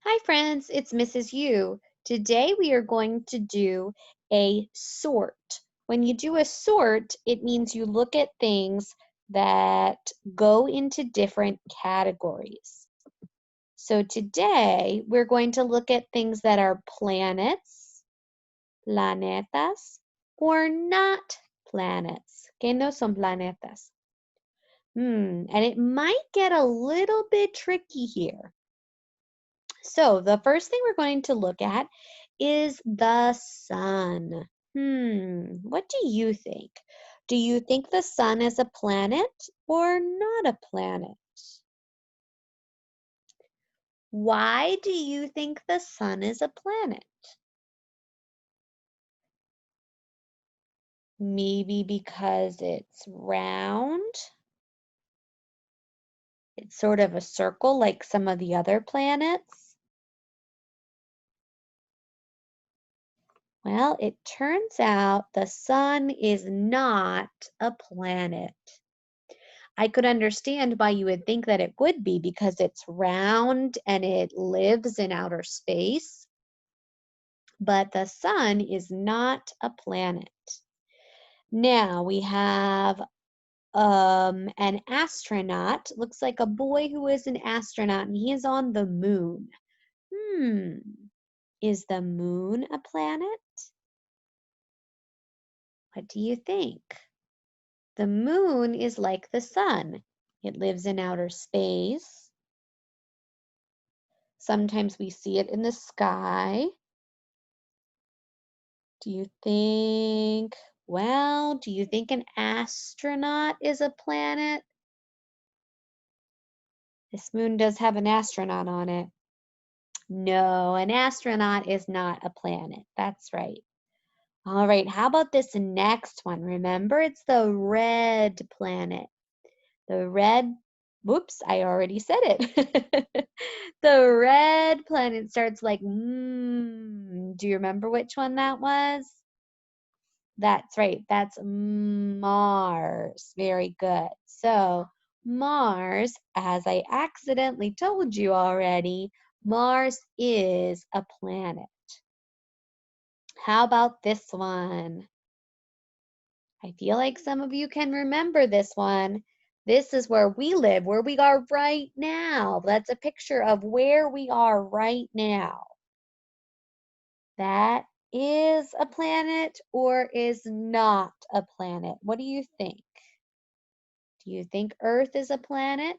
Hi friends, it's Mrs. U. Today we are going to do a sort. When you do a sort, it means you look at things that go into different categories. So today we're going to look at things that are planets, planetas, or not planets, que no son planetas. And it might get a little bit tricky here. So the first thing we're going to look at is the sun. What do you think? Do you think the sun is a planet or not a planet? Why do you think the sun is a planet? Maybe because it's round. It's sort of a circle like some of the other planets. Well, it turns out the sun is not a planet. I could understand why you would think that it would be because it's round and it lives in outer space. But the sun is not a planet. Now we have an astronaut. Looks like a boy who is an astronaut and he is on the moon. Is the moon a planet? What do you think? The moon is like the sun. It lives in outer space. Sometimes we see it in the sky. Do you think, do you think an astronaut is a planet? This moon does have an astronaut on it. No, an astronaut is not a planet. That's right. All right, how about this next one? Remember, it's the red planet. The red, whoops, I already said it. The red planet starts like, do you remember which one that was? That's right, that's Mars. Very good. So, Mars, as I accidentally told you already, Mars is a planet. How about this one? I feel like some of you can remember this one. This is where we live, where we are right now. That's a picture of where we are right now. That is a planet or is not a planet? What do you think? Do you think Earth is a planet?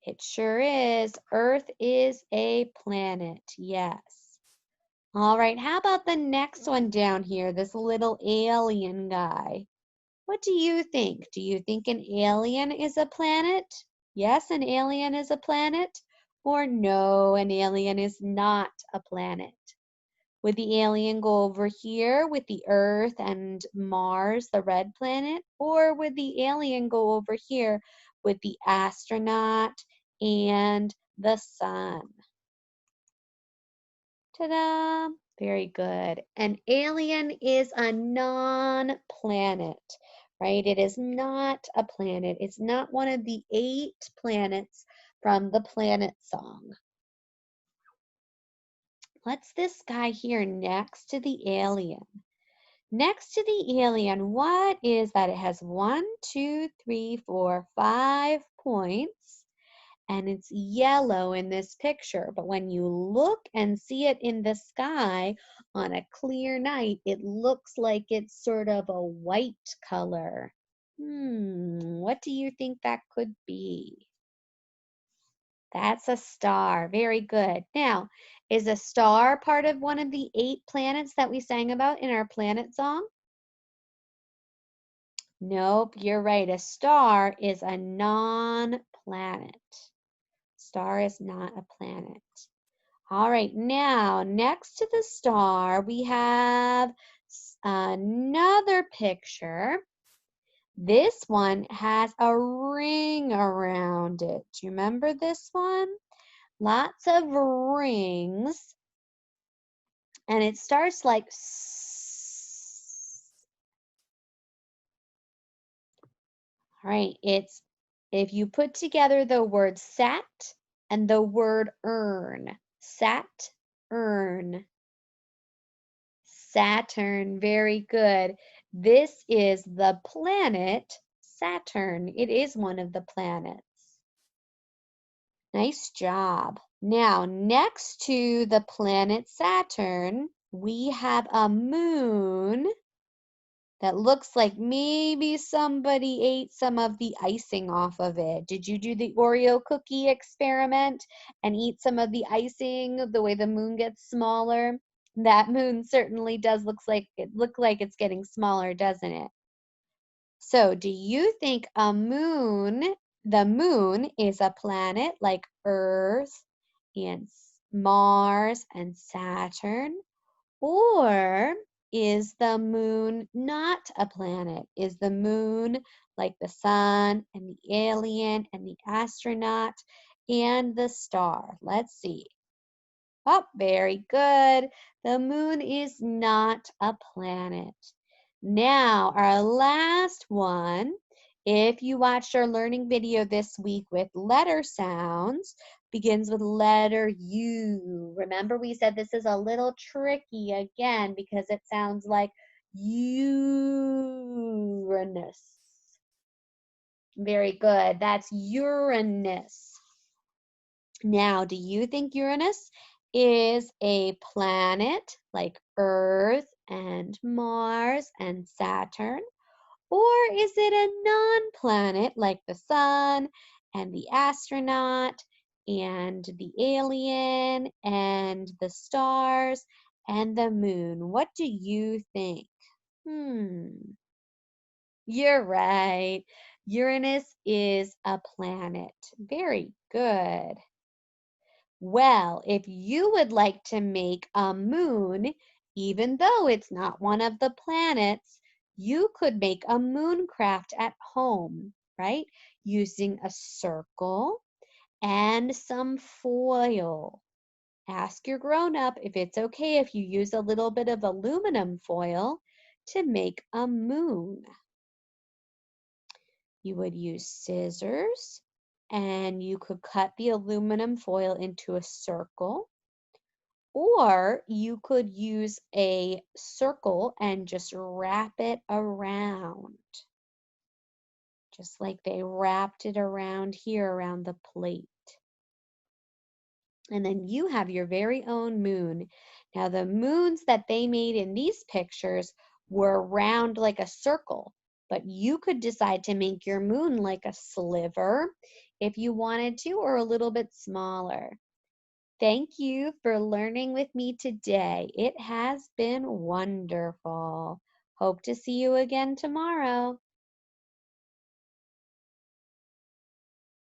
It sure is. Earth is a planet, yes. All right, how about the next one down here, this little alien guy? What do you think? Do you think an alien is a planet? Yes, an alien is a planet. Or no, an alien is not a planet. Would the alien go over here with the Earth and Mars, the red planet? Or would the alien go over here with the astronaut and the sun? Ta-da! Very good. An alien is a non-planet, right? It is not a planet. It's not one of the 8 planets from the planet song. What's this guy here next to the alien? Next to the alien, what is that? It has 1, 2, 3, 4, 5 points, and it's yellow in this picture. But when you look and see it in the sky on a clear night, it looks like it's sort of a white color. What do you think that could be? That's a star. Very good. Now, is a star part of one of the 8 planets that we sang about in our planet song? Nope, you're right. A star is a non-planet. Star is not a planet. All right, now next to the star, we have another picture. This one has a ring around it. Do you remember this one? Lots of rings. And it starts like all right, it's if you put together the word sat and the word earn. Sat-earn. Saturn, very good. This is the planet Saturn. It is one of the planets. Nice job. Now, next to the planet Saturn, we have a moon that looks like maybe somebody ate some of the icing off of it. Did you do the Oreo cookie experiment and eat some of the icing, the way the moon gets smaller? That moon certainly does look like it's getting smaller, doesn't it? So, do you think the moon is a planet like Earth and Mars and Saturn? Or is the moon not a planet? Is the moon like the sun and the alien and the astronaut and the star? Let's see. Oh, very good. The moon is not a planet. Now, our last one. If you watched our learning video this week with letter sounds, begins with letter U. Remember, we said this is a little tricky again because it sounds like Uranus. Very good. That's Uranus. Now, do you think Uranus is a planet like Earth and Mars and Saturn? Or is it a non-planet like the sun and the astronaut and the alien and the stars and the moon? What do you think? You're right. Uranus is a planet. Very good. Well, if you would like to make a moon, even though it's not one of the planets, you could make a moon craft at home, right? Using a circle and some foil. Ask your grown-up if it's okay if you use a little bit of aluminum foil to make a moon. You would use scissors and you could cut the aluminum foil into a circle. Or you could use a circle and just wrap it around, just like they wrapped it around here around the plate. And then you have your very own moon. Now, the moons that they made in these pictures were round like a circle, but you could decide to make your moon like a sliver if you wanted to, or a little bit smaller. Thank you for learning with me today. It has been wonderful. Hope to see you again tomorrow.